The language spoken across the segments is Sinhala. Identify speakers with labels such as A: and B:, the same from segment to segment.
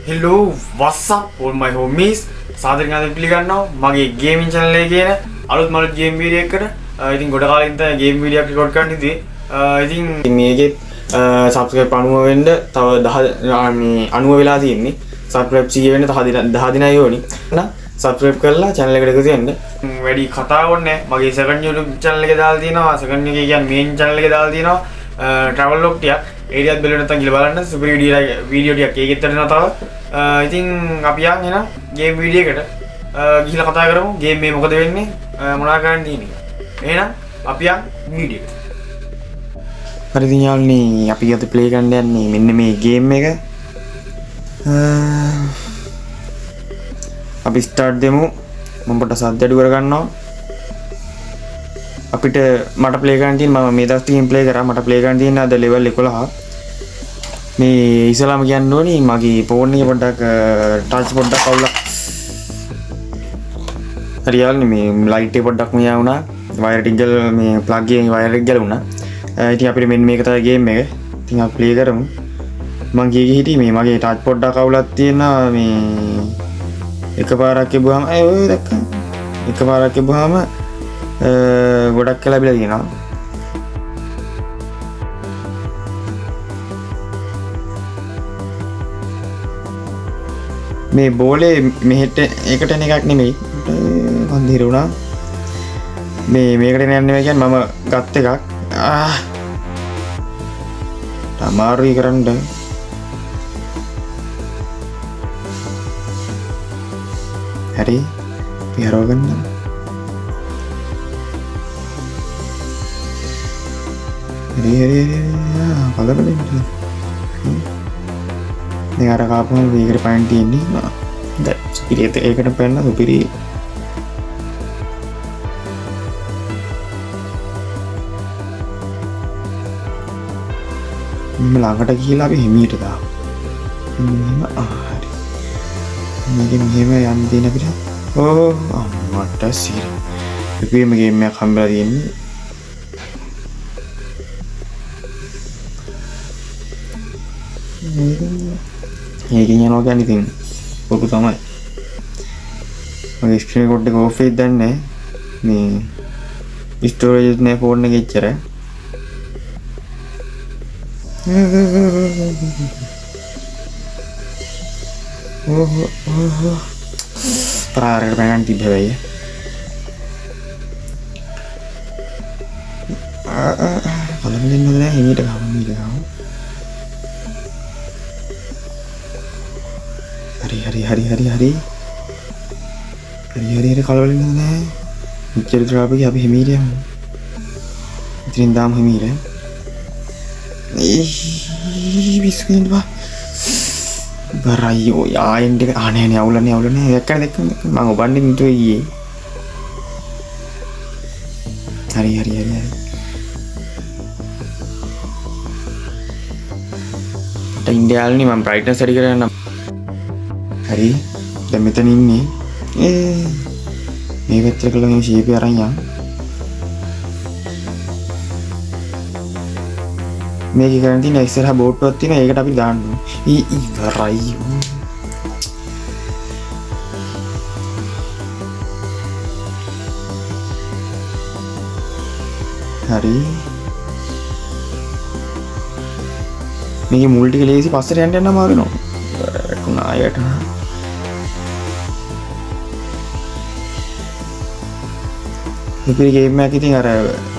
A: Hello, what's up all my homies? සාදරයෙන් අද පිළිගන්නවා මගේ ගේමින් channel එකේ කියන අලුත් මලුත් ගේම් වීඩියෝ එකකට. ඉතින් ගොඩ කාලෙකින් තමයි ගේම් වීඩියෝ එකක් රෙකෝඩ් කරන්න ඉතින් මේකේ subscribe 90 වෙන්න තව 10 මේ 90 වෙලා තියෙන්නේ. subscribe 100 වෙන්න තව 10 දිනයි ඕනි. එහෙනම් subscribe කරලා channel එකට එකතු වෙන්න. වැඩි කතා ඕනේ මගේ second YouTube channel එකේ දාලා තියෙනවා. second එකේ කියන්නේ main channel එකේ දාලා තියෙනවා. travel log ටික ඒරියත් බෙල්ල නැත්නම් ගිහලා බලන්න සුපර් වීඩියෝ ටිකක් ඒකෙත් තියෙනවා තව. ඉතින් අපි යන් එන ගේම් වීඩියෝ එකට ගිහලා කතා කරමු. ගේම් මේ මොකද වෙන්නේ? මොනවා කරන්න තියෙන්නේ? එහෙනම් අපි යන් වීඩියෝ එකට. හරි ඉතින් යාළුවනේ අපි අද ප්ලේ කරන්න යන්නේ මෙන්න මේ ගේම් එක. අපි ස්ටාර්ට් දෙමු. මම පොඩ්ඩක් සද්ද අඩු කරගන්නවා. අපිට මට ප්ලේ කරන්න තියෙන මම මේ දවස් ටිකෙන් ප්ලේ කරා මට ප්ලේ කරන්න තියෙන අද ලෙවල් 11 මේ ඉස්සලාම කියන්න ඕනේ මගේ ෆෝන් එකේ පොඩ්ඩක් ටච් පොඩ්ඩක් අවුලක් හරි යාළුවනේ මේ ලයිට් එක පොඩ්ඩක් මෙයා වුණා වයර් ටික මේ ප්ලග් එකේ වයර් එක ගැලුණා ඉතින් අපිට මෙන්න මේක තමයි ගේම් එක ඉතින් අපි ප්ලේ කරමු මං ගියේ හිටියේ මේ මගේ ටච් පොඩ්ඩක් අවුලක් තියෙනවා මේ එකපාරක් තිබුවාම ඔය දැක්කා එකපාරක් තිබුවාම ගොඩක් කියලා බිලා තියෙනවා මේ බෝලේ මෙහෙට එකට එන එකක් නෙමෙයි මන් දිරුණා මේකට එන නෙමෙයි කියන්නේ මම ගත් එකක් අමාරුයි කරන්න හරි පියරව ගන්න හරි කලබලෙන් දැන් අර කාපුවම මේකට පයින් තියෙන්නේ දැන් ස්පීඩ් ඒකට පැනලා සුපිරි මම ළඟට ගිහලා අපි හිමීට දාමු මෙහෙම හරි මේකෙන් මෙහෙම යන්න දෙන අපිට මට සිර ඉතින් මේ ගේම් එකක් හම්බලා තියෙන්නේ ඒකෙන් යනවා කියන්නේ ඉතින් පොකු තමයි මගේ ස්ක්‍රීන් රෙකෝඩ් එක ඔෆ් එකක් දැන් නැහැ මේ ස්ටෝරේජ් එක නෑ ෆෝන් එකේ ඉච්චර ප්‍රාරකට පැනන් තිබ්බ වෙයි කලබලෙන් නෑ හිමීට ගමු හරි කලබලෙන් නෑ ඉච්චර ට්‍රාෆික් අපි හිමීට යමු ඉතින් දාමු හිමීට බිස්මින් වා බරයියෝ යායෙන් දෙක අනේ අවුලන්නේ දැක්කද මම ඔබන්නේ නිතෝ ඊයේ හරි ඉන්දියාවල්නේ මම බ්‍රයිට්නස් වැඩි කරගන්න හරි දැන් මෙතන ඉන්නේ මේ පැත්තට කළා මේ ෂේප් එක අරන් යන්න මේක කරන් තියෙන ඉස්සරහා බෝට්ටුවක් තියෙනවා ඒකට අපි දාන්න ඉවරයි හරි මේකේ මුල් ටික ලේසි පස්සට යන්න අමාරු වෙනවා ආයෙත් ඉතින් ගේම් එකක් ඉතින් අර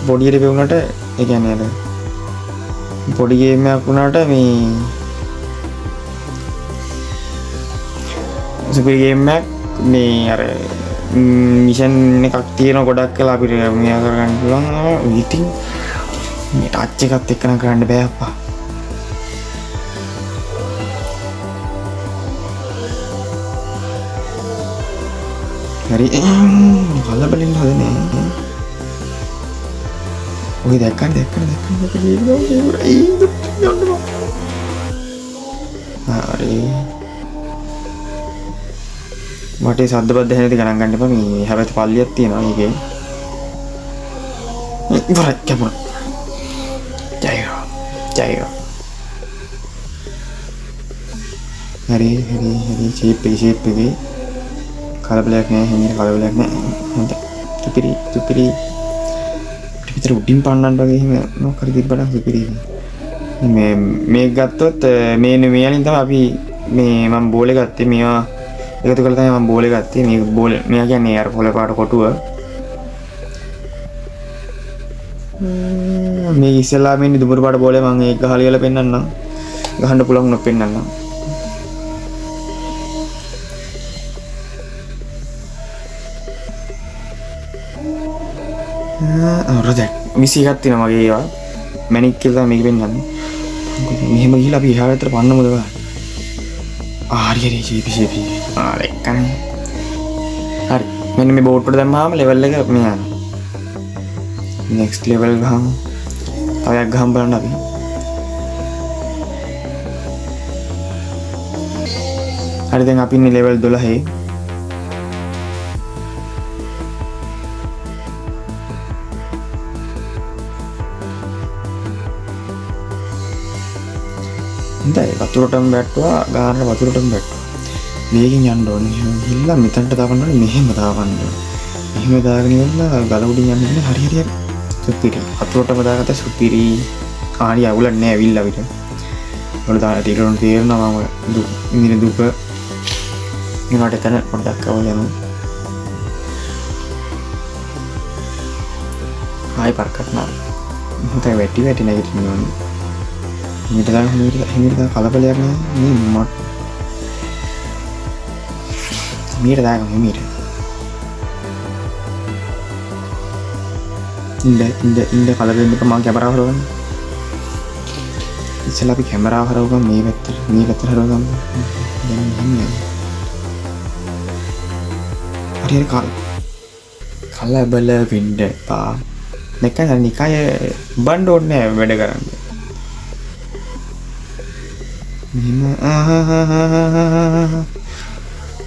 A: බොඩි එකට වුණාට ඒ කියන්නේ අර පොඩි ගේම් එකක් වුණාට මේ සුපර් ගේම් එකක් මේ අර මිෂන් එකක් තියෙන ගොඩක් කළා අපිට මෙයා කරගන්න පුළුවන් ඉතින් මේ ටච් එකත් එක්ක නම් කරන්න බෑ අප්පා හරි කලබලින් හදන්නේ ඔය දැක්කද හරි මට සද්ද බද්ද හැනෙදි ගණන් ගන්න එපා මේ හැබැයි පල්ලියක් තියෙනවා මේකේ ඉවරයි කැපුණා ජයෝ හරි ෂේප් එකේ කලබලයක් නෑ හිමිට කලබලයක් නෑ හොඳයි තුපිරි විතර උඩින් පන්නන්න වගේ එහෙම මොකක් හරි තිබ්බනම් තුපිරි මේ ගත්තොත් මේ වලින් තමයි අපි මේ මම බෝලේ ගත්තේ මේවා එකතු කරලා තමයි මම බෝලේ ගත්තේ මේ බෝලේ මෙයා කියන්නේ අර පොළ පාට කොටුව මේ ඉස්සෙල්ලා මේ දුඹුරු පාට බෝලේ මම ඒක ගහලා කියලා පෙන්නන්නම් ගහන්න පුළුවන් උනොත් පෙන්නන්නම් රොද 21ක් තියෙනවා මගේ ඒවා මැනික් කියලා මේක පෙන්නන්නේ මෙහෙම ගිහලා අපි එහා පැත්තට පන්නමුද බලන්න හරි ෂේපි ලෙක්කනේ හරි මෙන්න මේ බෝඩ් එකට දැම්මාම ලෙවල් එක මෙයා යනවා නෙක්ස්ට් ලෙවල් ගහමු තව එකක් ගහමු බලන්න අපි හරි දැන් අපි ඉන්නේ ලෙවල් 12 හොඳයි වතුරටම වැටුවා ගානට වතුරටම වැටුවා මේකෙන් යන්න ඕනේ ගිහිල්ලා මෙතනට දාන්න ඕනේ මෙහෙම දාන්න ඕනේ මෙහෙම දාගෙන ඉවරලා ගල උඩින් යන්න ඉන්නේ හරි සුපිරි වතුරටම දාගත්ත සුපිරි ආණි අවුලක් නෑ ඇවිල්ලා අපිට වල දාලා තිරන තේරෙනවා මම ඉන්නේ දුක ඊනොට එතන පොඩ්ඩක් අවුල් යනවා ආයි පාර්කට් නා හිතේ වැටි නැගිටිනවා හිමිට කලබලයක් නෑ මේ මට හිමිට දාගමු හිමිට ඉන්න කලබලෙන්න එක මම කැමරාව හරවගන්න ඉස්සෙල්ලා අපි කැමරාව හරවගමු මේ පැත්තට හරවගමු දැන් මෙහෙම හරි කලබල වෙන්න එපා නැකන් නිකය බණ්ඩ ඕනේ වැඩ කරන්න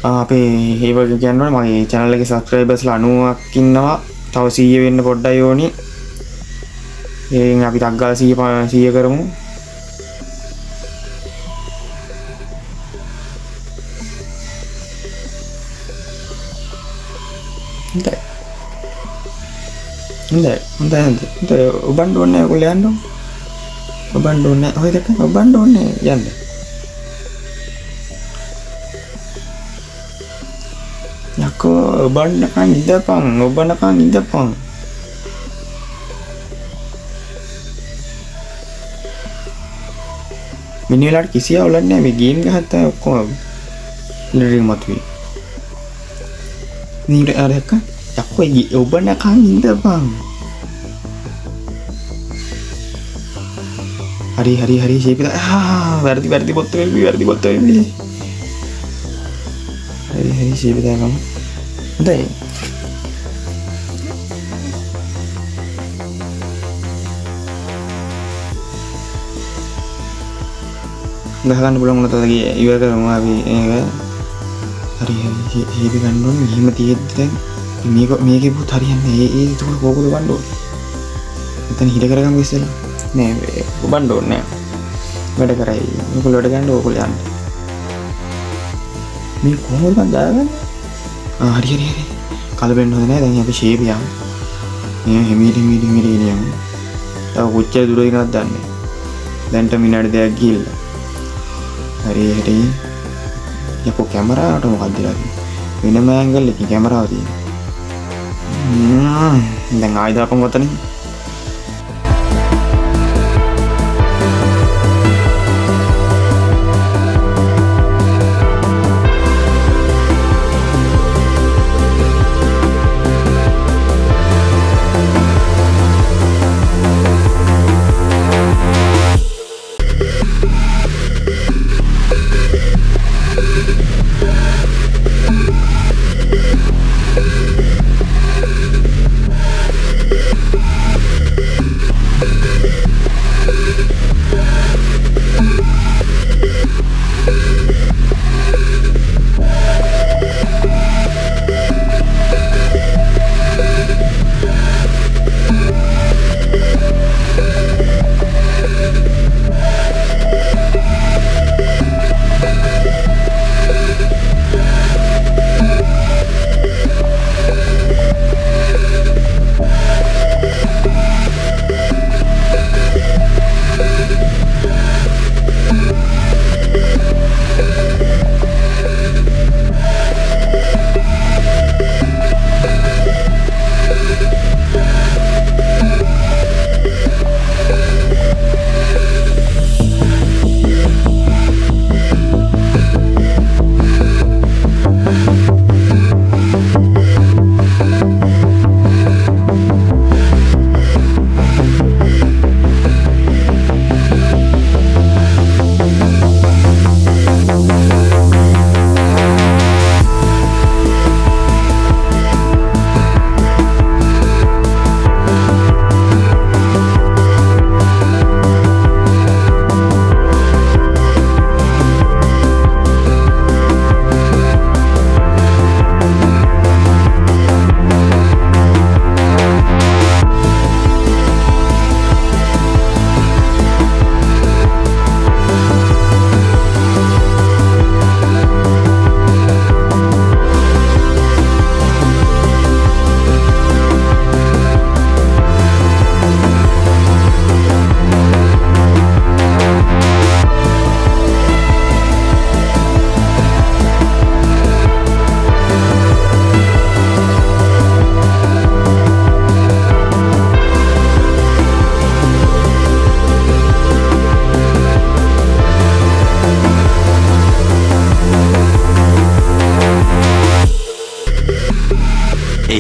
A: අපේ ඒ වගේ කියනවා මගේ channel එකේ subscribersලා 90ක් ඉන්නවා තව 100 වෙන්න පොඩ්ඩයි ඕනි එයින් අපි ටක් ගාලා 100 කරමු හොඳයි ඔබන්න ඕනේ ඔයගොල්ලෝ යන්න ඔබන්න ඕනේ ඔය දෙක ඔබන්න ඕනේ යන්න යකෝ ඔබන්නකන් ඉඳපන් මිනිහලාට කිසි අවුලක් නැහැ මේ ගේම් ගහත්තා ඔක්කොම ලෙරින් මතුවේ නීර අරක යකෝ ඔබන්නකන් ඉඳපන් හරි ෂේප් එක වැරදි පොත්ත වෙවි හරි ෂේප් එක ගමු හොඳයි ගහගන්න පුළුවන් වුණත් අද ඉවර කරමු අපි ඒක හරි ෂේප් ගන්න ඕනේ මෙහෙම තියෙද්දි දැන් මේකේ පුත් හරියන්නේ ඒ ඒක කොහොමද ගන්න ඕනේ එතන හිර කරගමු ඉස්සෙල්ලා නෑ ඔබන්න ඕනේ වැඩ කරයි ඔයගොල්ලෝ වැඩ ගන්න ඕගොල්ලෝ යන්න මේ කොහොමද මන් දාගන්නේ හරි කලබෙන්න හොඳ නෑ දැන් අපි ෂේප් යමු මේ හිමීට යමු තව කොච්චර දුර දිනවද දන්නේ දැන්ට මිනිහට දෙයක් ගිහිල්ලා හරි යකෝ කැමරාවට මොකක්ද වෙලා තියෙන්නේ වෙනම ඇන්ගල් එකකින් කැමරාව තියෙනවා දැන් ආයෙ දාපන් ඔතන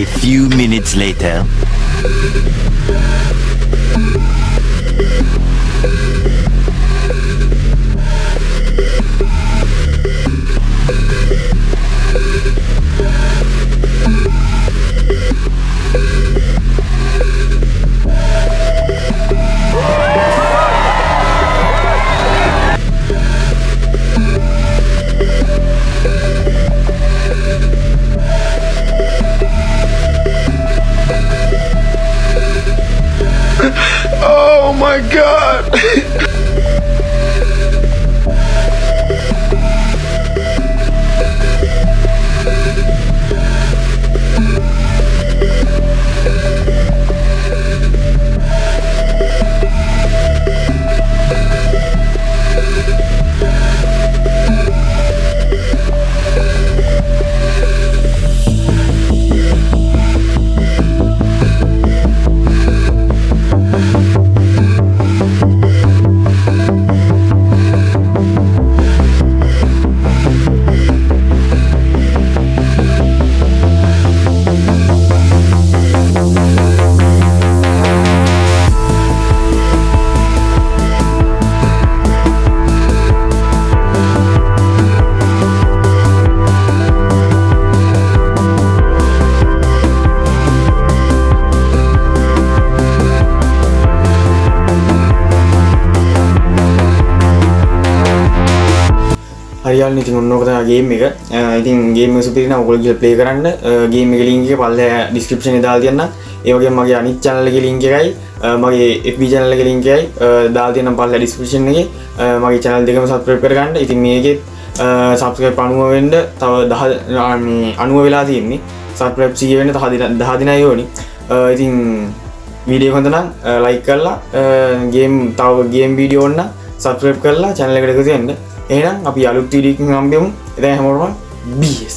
B: A few minutes later.
C: Oh my god!
A: හරියල්නේ ඉතින් ඔන්නෝක තමයි ගේම් එක. ඉතින් ගේම් එක සුපිරි නම් ඔයගොල්ලෝ ගිහලා ප්ලේ කරන්න. ගේම් එකේ link එක පල්ලෙහා description එකේ දාලා තියන්නම්. ඒ වගේම මගේ අනිත් channel එකේ link එකයි මගේ FB channel එකේ link එකයි දාලා තියන්නම් පල්ලෙහා description එකේ. මගේ channel දෙකම subscribe කරගන්න. ඉතින් මේකෙත් subscribe 90 වෙන්න තව 10 මේ 90 වෙලා තියෙන්නේ. subscribe 100 වෙන්න තව 10 දිනයි ඕනි. ඉතින් වීඩියෝ හොඳ නම් like කරලා තව ගේම් වීඩියෝ ඕන නම් subscribe කරලා channel එකට එකතු වෙන්න. එහෙනම් අපි අලුත් වීඩියෝ එකකින් හම්බෙමු. එතන හැමෝටම BS